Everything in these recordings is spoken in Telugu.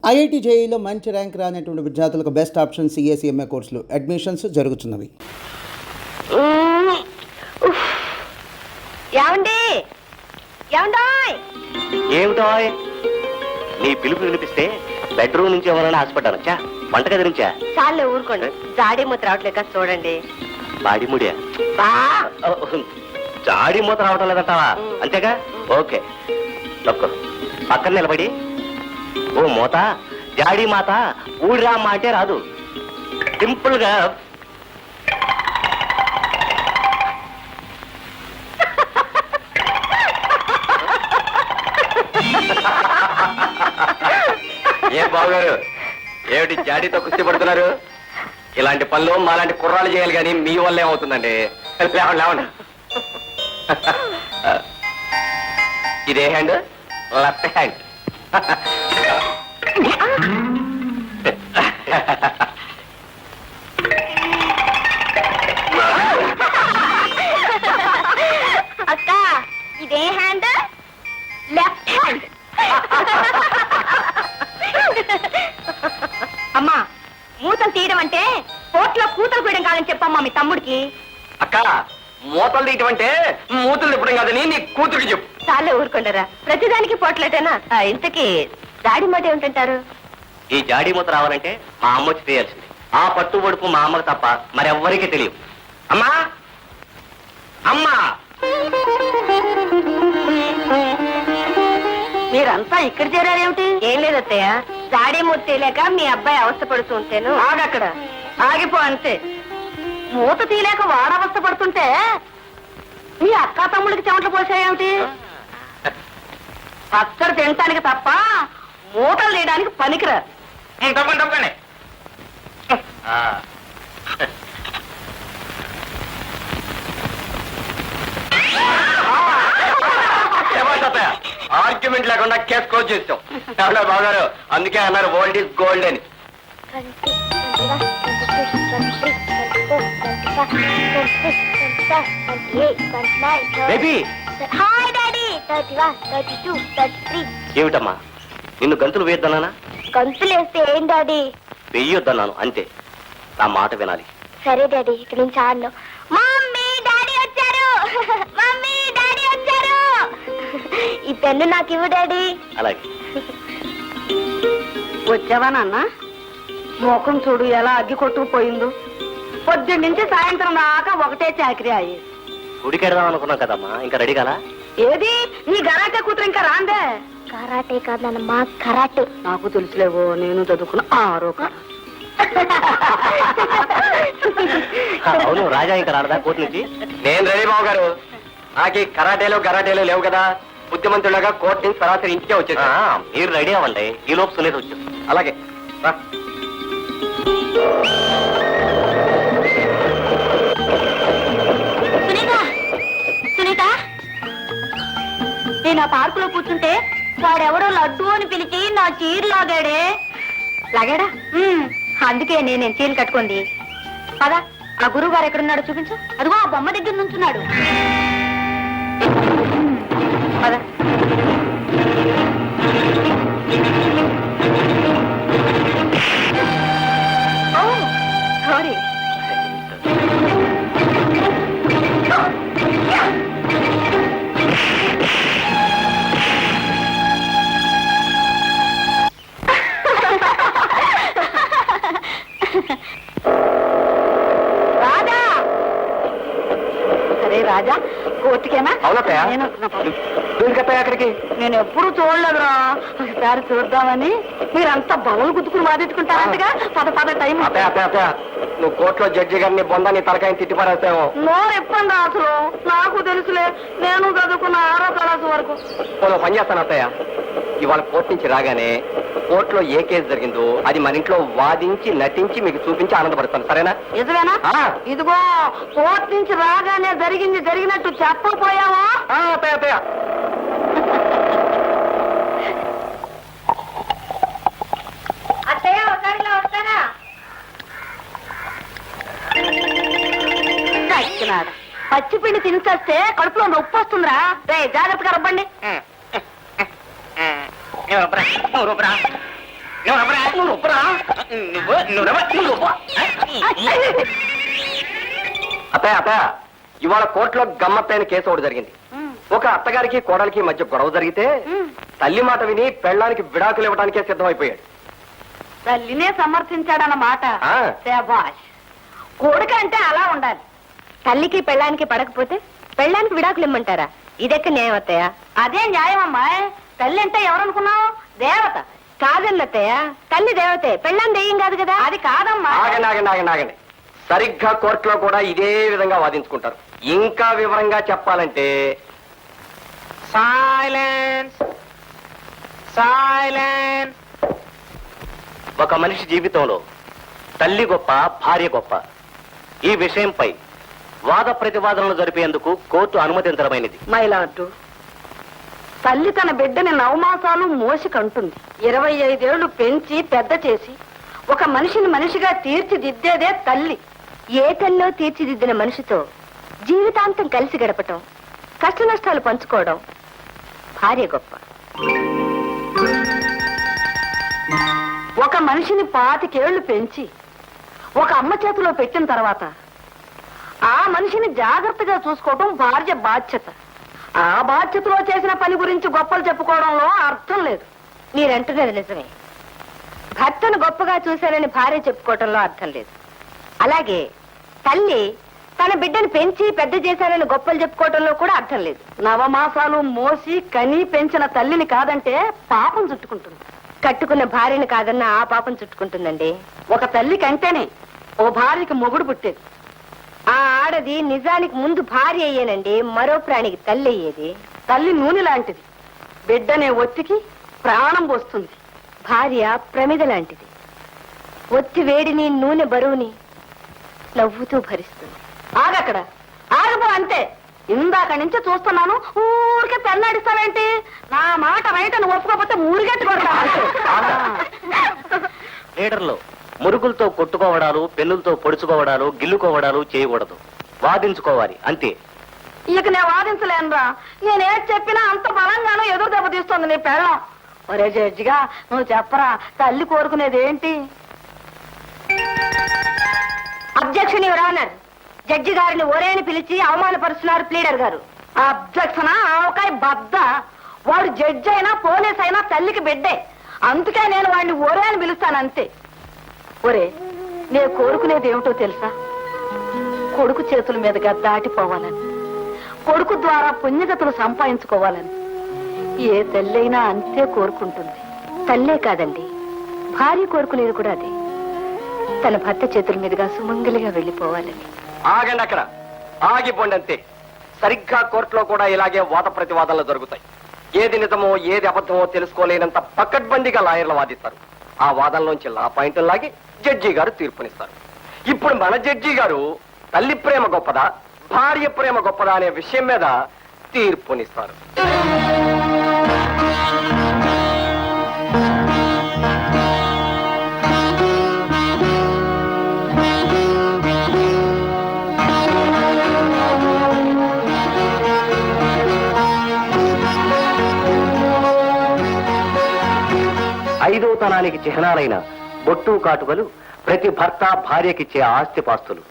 ఐఐటి జేఈలో మంచి ర్యాంక్ రానటువంటి విద్యార్థులకు బెస్ట్ ఆప్షన్ సిఎస్ఈఎంఏ కోర్సులు అడ్మిషన్స్ జరుగుతున్నవి. ఏమిటోయ్ నీ పిలుపు వినిపిస్తే బెడ్రూమ్ నుంచి ఎవరైనా హాస్పిటల్ వచ్చా వంటగది నుంచా? చాలే ఊరుకోండి, జాడీ మూత రావట్లేక చూడండి. బాడీ ముడియా? జాడీ మూత రావటం లేదంటావా? అంతేగా, ఓకే. పక్కన నిలబడి ఓ మూత జాడీ మాత ఊడిరా అమ్మ అంటే రాదు. సింపుల్ గా ఏం బావగారు, ఏమిటి జాడీతో కుస్తీ పడుతున్నారు? ఇలాంటి పనులు మాలాంటి కుర్రాలు చేయాలి కానీ మీ వల్ల ఏమవుతుందండి? లేవండి లేవండి. ఇదే హ్యాండ్, లెఫ్ట్ హ్యాండ్. అక్క, ఇదే హ్యాండ్, లెఫ్ట్ హ్యాండ్. అమ్మా, మూతలు తీయడం అంటే కోట్లో కూతలు కూయడం కాదని చెప్పమ్మా మీ తమ్ముడికి. అక్క, మూతలు తీయటం అంటే మూతలు తిప్పడం కాదని నీ కూతురికి చెప్పు. చాలే ఊరుకుంటారా, ప్రతిదానికి పోట్లేటేనా? ఇంతకీ జాడి మాట ఏమిటంటారు? ఈ జాడీ మూత రావాలంటే మా అమ్మ వచ్చి తీయాల్సింది. ఆ పట్టు పొడుపు మా అమ్మకు తప్ప మరెవ్వరికీ తెలియదు. అమ్మా అమ్మా, మీరంతా ఇక్కడ చేరారేమిటి? ఏం లేదత్తయ్య, జాడీ మూత తీయలేక మీ అబ్బాయి అవస్థ పడుతూ ఉంటేను. ఆగక్కడ, ఆగిపో అంతే. మూత తీయలేక వాడు అవస్థ పడుతుంటే మీ అక్క తమ్ముడికి చెమటలు పోసాయేమిటి? పచ్చడి తినటానికి తప్ప మూటలు తీయడానికి పనికిరా. తప్పండి తప్పండి. ఆర్గ్యుమెంట్ లేకుండా కేసు క్లోజ్ చేస్తాం. బాగారు, అందుకే అన్నారు ఓల్డ్ ఈజ్ గోల్డ్ అని. ఏమిటమ్మా, నిన్ను గంతులు వేయొద్దన్నానా? గంతులు వేస్తే ఏం డాడీ? వెయ్యొద్దన్నాను అంతే. నా మాట వినాలి. సరే డాడీ, ఇక్కడ నుంచి ఆడను. మమ్మీ డాడీ వచ్చారు, మమ్మీ డాడీ వచ్చారు. ఈ పెన్ను నాకు ఇవ్వు డాడీ. అలాగే. వచ్చావా నాన్న? ముఖం చూడు ఎలా అగ్గి కొట్టుకుపోయిందో. పొద్దున్న నుంచి సాయంత్రం దాకా ఒకటే చాకరీ అయ్యి. గుడికెడదాం అనుకున్నాం కదమ్మా, ఇంకా రెడీ కదా? ఏది నీ గరాటే కూతురు ఇంకా రాందే? కరాటే కాదు నాన్నమ్మా, కరాటే. నాకు తెలుసులేవో, నేను చదువుకున్న ఆరోక. అవును, రాజా ఇంకా రాడదా కోర్టు నుంచి? నేను రెడీ బాబు గారు. నాకు కరాటేలు గరాటేలు లేవు కదా. బుద్ధిమంతులుగా కోర్టు నుంచి సరాసరి ఇంటికే వచ్చేసి. మీరు రెడీ అవ్వండి, ఈ లోపు సునీత వచ్చేసి. అలాగే. సునీత, సునీత, నేను ఆ పార్కులో కూర్చుంటే వాడెవడో లడ్డు అని పిలిచి నా చీర లాగాడే. లాగాడా? అందుకే నేను చీరలు కట్టుకుంది. పదా, ఆ గురువు గారు ఎక్కడున్నాడో చూపించు. అదిగో ఆ బొమ్మ దగ్గర నుంచున్నాడు. పదా. సారీ. రాజా, సరే రాజా, కోర్టుకేనా? అక్కడికి నేను ఎప్పుడు చూడలేదురా, ఒకసారి చూద్దామని. మీరంతా బలలు గుద్దుకుని వాదించుకుంటారంటగా. పద పద, టైం. నువ్వు కోర్టులో జడ్జి గారిని బొందాన్ని తలకాయని తిట్టి పడేస్తావు. నోరు ఎప్పండి అసలు. నాకు తెలుసులే, నేను చదువుకున్న 6వ క్లాసు వరకు. పని చేస్తాను అత్తయ్య. ఇవాళ కోర్టు నుంచి రాగానే కోర్టులో ఏ కేసు జరిగిందో అది మన ఇంట్లో వాదించి నటించి మీకు చూపించి ఆనందపడతాను, సరేనా? నిజమేనా? ఇదిగో, కోర్టు నుంచి రాగానే జరిగింది జరిగినట్టు చెప్పకపోయావా? అత్తయ్య అత్తయ్య. అత్తయ్య ఒకసారిలో వస్తారా? పచ్చిపిండి తినిచేస్తే కడుపులో నొప్పి వస్తుందిరా. జాగ్రత్తగా రబ్బండి. అత్తయ్య అత్తయ్య, ఇవాళ కోర్టులో గమ్మత్తైన కేసు ఒకటి జరిగింది. ఒక అత్తగారికి కోడలికి మధ్య గొడవ జరిగితే తల్లి మాట విని పెళ్ళానికి విడాకులు ఇవ్వడానికే సిద్ధమైపోయాడు. తల్లినే సమర్థించాడన్నమాట. ఆ. శభాష్. కొడుకు అంటే అలా ఉండాలి. తల్లికి పెళ్ళానికి పడకపోతే పెళ్ళానికి విడాకులు ఇమ్మంటారా? ఇదెక్క న్యాయం అత్తయ్య. అదే న్యాయం అమ్మాయి. తల్లి అంటే ఎవరనుకున్నావు? దేవత. కాదండి అత్తయ్య, తల్లి దేవతే, పెళ్ళాన్ని దెయ్యం కాదు కదా. అది కాదమ్మా. ఆగండి ఆగండి ఆగండి ఆగండి. సరిగ్గా కోర్టులో కూడా ఇదే విధంగా వాదించుకుంటారు. ఇంకా వివరంగా చెప్పాలంటే సైలెన్స్ సైలెన్స్. ఒక మనిషి జీవితంలో తల్లి గొప్ప, భార్య గొప్ప. ఈ విషయంపై వాద ప్రతివాదనలు జరిపేందుకు కోర్టు అనుమతించడమైనది. మైలార్డు, తల్లి తన బిడ్డని 9 మాసాలు మోసి కంటుంది. 25 ఏళ్లు పెంచి పెద్ద చేసి ఒక మనిషిని మనిషిగా తీర్చిదిద్దేదే తల్లి. ఏ తల్లో తీర్చిదిద్దిన మనిషితో జీవితాంతం కలిసి గడపటం, కష్ట నష్టాలు పంచుకోవడం భార్య గొప్ప. ఒక మనిషిని 25 ఏళ్లు పెంచి ఒక అమ్మ చేతిలో పెట్టిన తర్వాత ఆ మనిషిని జాగ్రత్తగా చూసుకోవడం భార్య బాధ్యత. ఆ బాధ్యతలో చేసిన పని గురించి గొప్పలు చెప్పుకోవడంలో అర్థం లేదు. మీరంటున్నది నిజమే. భర్తను గొప్పగా చూశానని భార్య చెప్పుకోవడంలో అర్థం లేదు. అలాగే తల్లి తన బిడ్డను పెంచి పెద్ద చేశానని గొప్పలు చెప్పుకోవడంలో కూడా అర్థం లేదు. 9 మాసాలు మోసి కని పెంచిన తల్లిని కాదంటే పాపం చుట్టుకుంటుంది. కట్టుకున్న భార్యని కాదన్న ఆ పాపం చుట్టుకుంటుందండి. ఒక తల్లి కంటేనే ఓ భార్యకి మొగుడు పుట్టేది. ఆ ఆడది నిజానికి ముందు భార్య అయ్యేనండి, మరో ప్రాణికి తల్లి అయ్యేది. తల్లి నూనె లాంటిది, బిడ్డనే ఒత్తికి ప్రాణం పోస్తుంది. భార్య ప్రమిద లాంటిది, ఒత్తి వేడిని నూనె బరువుని నవ్వుతూ భరిస్తుంది. ఆగక్కడ, ఆగపో అంతే. ఇందాక నుంచి చూస్తున్నాను, ఊరికే పెన్నాడిస్తావేంటి? నా మాట రైట్ అని ఒప్పుకోకపోతే ఊరిగట్టి కొడతా. లీడర్లో మురుగులతో కొట్టుకోవడాలు, పెన్నులతో పొడుచుకోవడాలు, గిల్లుకోవడాలు చేయకూడదు. వాదించుకోవాలి అంతే. ఇక నేను వాదించలేనురా. నేనేం చెప్పినా అంత బలంగానూ ఎదురు దెబ్బ తీస్తుంది నీ పెళ్ళం. ఒరే జడ్జిగా నువ్వు చెప్పరా, తల్లి కోరుకునేది ఏంటి? Objection your honour. జడ్జి గారిని ఒరేని పిలిచి అవమానపరుస్తున్నారు ప్లీడర్ గారు. అబ్జెక్షన్ ఆవకాయ బద్ద. వాడు జడ్జి అయినా పోలీస్ అయినా తల్లికి బిడ్డే. అందుకే నేను వాడిని ఒరే అని పిలుస్తాను అంతే. ఒరే, నేను కోరుకునేది ఏమిటో తెలుసా? కొడుకు చేతుల మీదుగా దాటిపోవాలని, కొడుకు ద్వారా పుణ్యగతులు సంపాదించుకోవాలని ఏ తల్లైనా అంతే కోరుకుంటుంది. తల్లే కాదండి, భార్య కోరుకునేది కూడా అదే. తన భర్త చేతుల మీదుగా సుమంగలిగా వెళ్ళిపోవాలని. ఆగండి అక్కడ, ఆగిపోండి అంతే. సరిగ్గా కోర్టులో కూడా ఇలాగే వాద ప్రతివాదనలు జరుగుతాయి. ఏది నిజమో ఏది అబద్ధమో తెలుసుకోలేనంత పకడ్బందీగా లాయర్లు వాదిస్తారు. ఆ వాదనలోంచి లా పాయింట్లు లాగి జడ్జి గారు తీర్పునిస్తారు. ఇప్పుడు మన జడ్జి గారు తల్లి ప్రేమ గొప్పదా, భార్య ప్రేమ గొప్పదా అనే విషయం మీద తీర్పునిస్తారు. ఐదో తనానికి చిహ్నాలైన బొట్టు కాటుకలు ప్రతి భర్త భార్యకిచ్చే ఆస్తిపాస్తులు.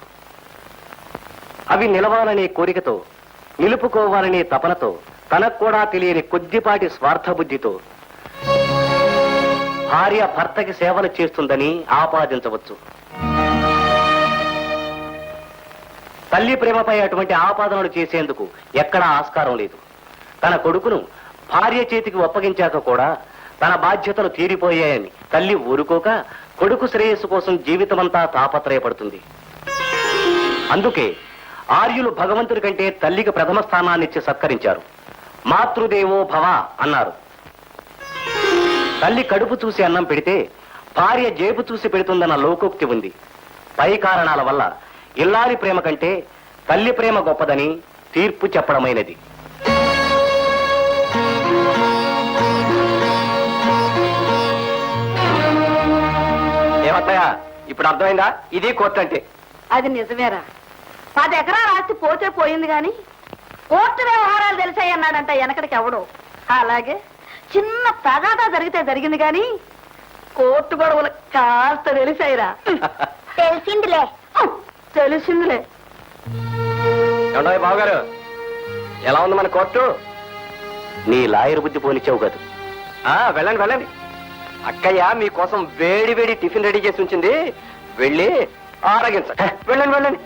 అవి నిలవాలనే కోరికతో, నిలుపుకోవాలనే తపనతో, తనకు కూడా తెలియని కొద్దిపాటి స్వార్థబుద్ధితో భార్య భర్తకి సేవలు చేస్తుందని ఆపాదించవచ్చు. తల్లి ప్రేమపై అటువంటి ఆపాదనలు చేసేందుకు ఎక్కడా ఆస్కారం లేదు. తన కొడుకును భార్య చేతికి ఒప్పగించాక కూడా తన బాధ్యతలు తీరిపోయాయని తల్లి ఊరుకోక కొడుకు శ్రేయస్సు కోసం జీవితమంతా తాపత్రయపడుతుంది. అందుకే ఆర్యులు భగవంతుడి కంటే తల్లికి ప్రథమ స్థానాన్నిచ్చి సత్కరించారు. మాతృదేవో భవ అన్నారు. తల్లి కడుపు చూసి అన్నం పెడితే భార్య జేబు చూసి పెడుతుందన్న లోకోక్తి ఉంది. పై కారణాల వల్ల ఇల్లాలి ప్రేమ కంటే తల్లి ప్రేమ గొప్పదని తీర్పు చెప్పడమైనది. ఏమత్తయ్యా, ఇప్పుడు అర్థమైందా? ఇది కోర్టు అంటే. అది నిజమేరా. 10 ఎకరాల ఆస్తి పోతే పోయింది గాని కోర్టు వ్యవహారాలు తెలిసాయి అన్నాడంట వెనకడికి ఎవడో. అలాగే చిన్న తగాదా జరిగితే జరిగింది గాని కోర్టు గొడవలు కాస్త తెలిసాయిరా. తెలిసిందిలే తెలిసిందిలే. ఏమండోయ్ బావగారు, ఎలా ఉంది మన కోర్టు? నీ లాయర్ బుద్ధి పోనిచ్చావు కాదు. వెళ్ళండి వెళ్ళండి, అక్కయ్య మీకోసం వేడి వేడి టిఫిన్ రెడీ చేసి ఉంచింది, వెళ్ళి ఆరగించండి. వెళ్ళండి వెళ్ళండి.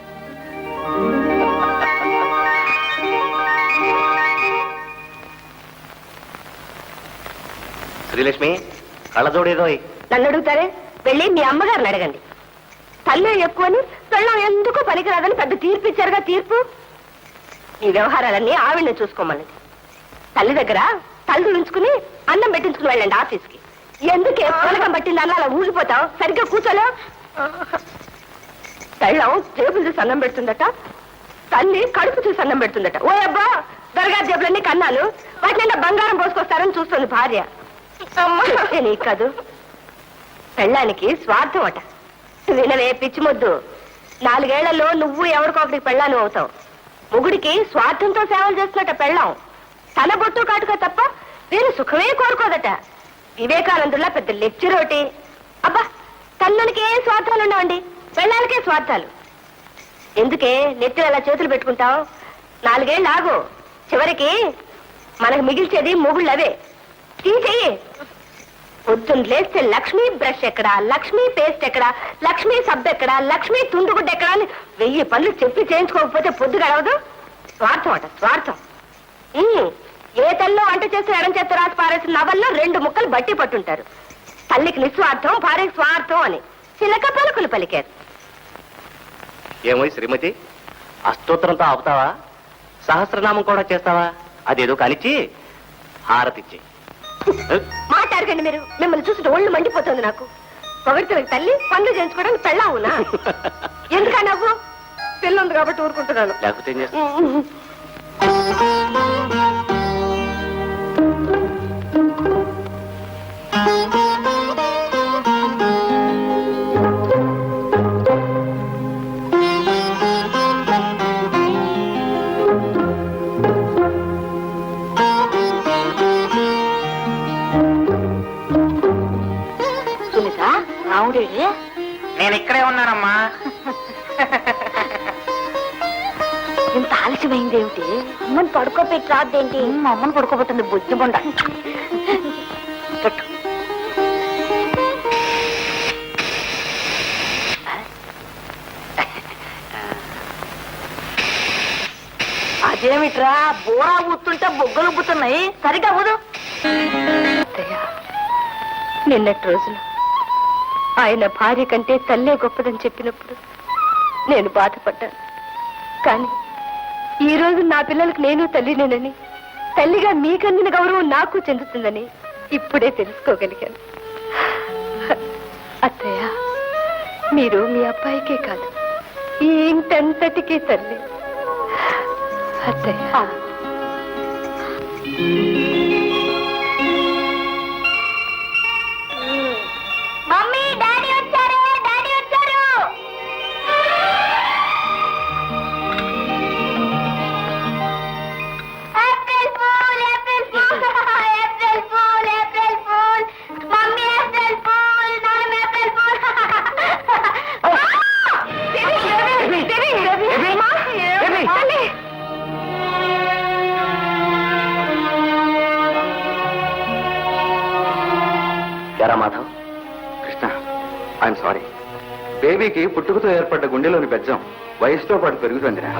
శ్రీలక్ష్మి, కళ్ళజోడేదో. నన్ను అడుగుతారే, వెళ్ళి మీ అమ్మగారిని అడగండి. తల్లి ఎక్కువని పెళ్ళం ఎందుకు పనికిరాదని పెద్ద తీర్పు ఇచ్చారుగా. తీర్పు ఈ వ్యవహారాలన్నీ ఆవిడని చూసుకోమని. తల్లి దగ్గర తల్లి ఉంచుకుని అన్నం పెట్టించుకుని వెళ్ళండి ఆఫీస్కి. ఎందుకే పొలకం పట్టింది అన్న అలా ఊగిపోతావు? సరిగ్గా కూర్చోలే. పెళ్ళం జేబులు చూసి అన్నం పెడుతుందట, తల్లి కడుపు చూసి అన్నం పెడుతుందట. ఓ అబ్బా, దర్గా జేబులన్నీ కన్నాలు, వాటిని బంగారం పోసుకొస్తారని చూస్తుంది భార్య. నీకు కాదు, పెళ్ళానికి స్వార్థం అట. వినవే పిచ్చి మొద్దు, 4 ఏళ్లలో నువ్వు ఎవరికొకటికి పెళ్ళాను అవుతావు. మొగుడికి స్వార్థంతో సేవలు చేస్తున్నట్ట పెళ్ళాం. తన బొట్టు కాటుక తప్ప నేను సుఖమే కోరుకోదట. వివేకానందుల్లా పెద్ద లెక్చర్ ఒకటి. అబ్బా, తల్లులకి ఏ స్వార్థాలు ఉండవండి, పెళ్ళాలకే స్వార్థాలు. ఎందుకే నెత్తిన అలా చేతులు పెట్టుకుంటావు? 4 ఏళ్ళు ఆగు, చివరికి మనకు మిగిల్చేది మొగుళ్ళు అవే. తీసేయి. పొద్దున్న లేస్తే లక్ష్మీ బ్రష్ ఎక్కడా, లక్ష్మీ పేస్ట్ ఎక్కడా, లక్ష్మీ సబ్బు ఎక్కడా, లక్ష్మీ తుండుగుడ్డ ఎక్కడా అని 1000 పనులు చెప్పి చేయించుకోకపోతే పొద్దు గడవదు. స్వార్థం అట, స్వార్థం. ఏ తల్లో వంట చేస్తే ఎడం చేత రాసి పారేసిన నవల్లో 2 ముక్కలు బట్టి పట్టుంటారు. తల్లికి నిస్వార్థం, భార్యకి స్వార్థం అని చిలక పలుకులు పలికారు. ఏమో శ్రీమతి, అష్టోత్తరంతో ఆపుతావా? సహస్రనామం కూడా చేస్తావా? అదేదో కానిచ్చి హారతిచ్చి. మాట్లాడకండి మీరు, మిమ్మల్ని చూసి ఒళ్ళు మండిపోతుంది నాకు. పొగడ్తలకు తల్లి, పనులు చేయించుకోవడానికి పెళ్ళావునా? ఎందుకా నవ్వు? పిల్లుంది కాబట్టి ఊరుకుంటున్నాను. లేకపోతే ఏం చేస్తావు? నేను ఇక్కడే ఉన్నానమ్మా. ఇంత ఆలస్యమైంది ఏమిటి? అమ్మని పడుకోబెట్టి రాదేంటి? మా అమ్మని పడుకోబెట్టింది బుద్ధి బొండ. అదేమిట్రా, బోరా ఊతుంటే బొగ్గలు ఉబ్బుతున్నాయి, సరిగా ఊదు. నిన్నటి రోజులు ఆయన భార్య కంటే తల్లే గొప్పదని చెప్పినప్పుడు నేను బాధపడ్డాను. కానీ ఈ రోజు నా పిల్లలకు నేను తల్లినేనని, తల్లిగా మీకందిన గౌరవం నాకు చెందుతుందని ఇప్పుడే తెలుసుకోగలిగాను. అత్తయ్య, మీరు మీ అబ్బాయికే కాదు, ఈ ఇంటంతటికీ తల్లి. అత్తయ్య, మమ్మీ, డాడీ వచ్చారు, డాడీ వచ్చారు. April fool, April fool, April fool, April fool. Mummy April fool, నాన్న ఏప్రిల్ ఫూల్. ఎరా మాధవ్, కృష్ణ, ఐఎమ్ సారీ. బేబీకి పుట్టుకతో ఏర్పడ్డ గుండెలోని బెజ్జం వయసుతో పాటు పెరుగుతుందిరా.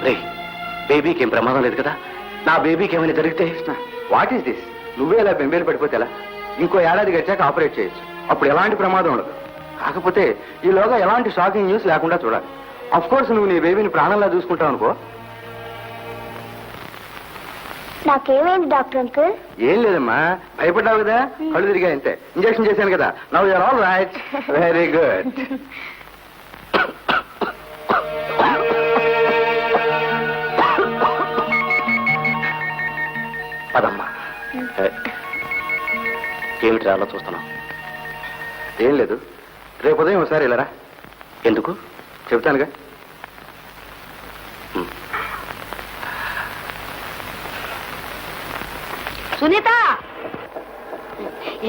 రే, బేబీకి ఏం ప్రమాదం లేదు కదా? నా బేబీకి ఏమైనా జరిగితే? Krishna, what is this? నువ్వే ఇలా బెంబేలు పడిపోతే ఎలా? ఇంకో ఏడాది గడిచాక ఆపరేట్ చేయొచ్చు, అప్పుడు ఎలాంటి ప్రమాదం ఉండదు. కాకపోతే ఈలోగా ఎలాంటి షాకింగ్ న్యూస్ లేకుండా చూడాలి. అఫ్ కోర్స్ నువ్వు నీ బేబీని ప్రాణంలా చూసుకుంటావు అనుకో. నాకేమైంది డాక్టర్ అంకుల్? ఏం లేదమ్మా, భయపడ్డావు కదా, కళ్ళు తిరిగా అంతే. ఇంజక్షన్ చేశాను కదా, now you're all right. Very good. పదమ్మా. ఏమిటి అలా చూస్తున్నావు? ఏం లేదు, రేపు ఉదయం ఒకసారి వెళ్ళరా. ఎందుకు? చెప్తానుగా. సునీత,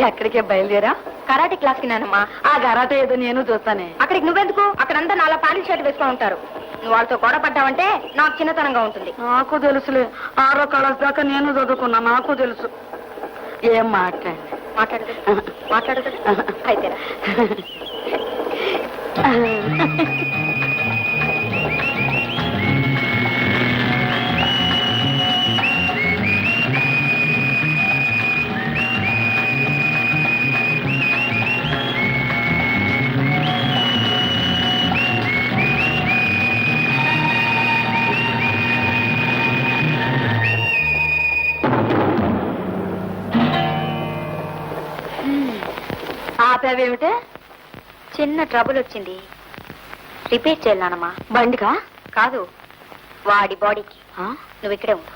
ఎక్కడికే బయలుదేరా? కరాటే క్లాస్ కి నానమ్మా. ఆ కరాటే ఏదో నేను చూస్తానే. అక్కడికి నువ్వెందుకు? అక్కడంతా నాలా పాలిష్ షర్ట్ వేసుకొని ఉంటారు. నువ్వు వాళ్ళతో గొడవ పడ్డావంటే నాకు చిన్నతనంగా ఉంటుంది. నాకు తెలుసులే, 6వ క్లాస్ దాకా నేను చదువుకున్నా, నాకు తెలుసు. ఏం మాట్లాడదు అయితే ఆపేవేమిటే? చిన్న ట్రబుల్ వచ్చింది, రిపేర్ చేయాలనమ్మా. బండికా? కాదు, వాడి బాడీకి. నువ్వు ఇక్కడే ఉండు.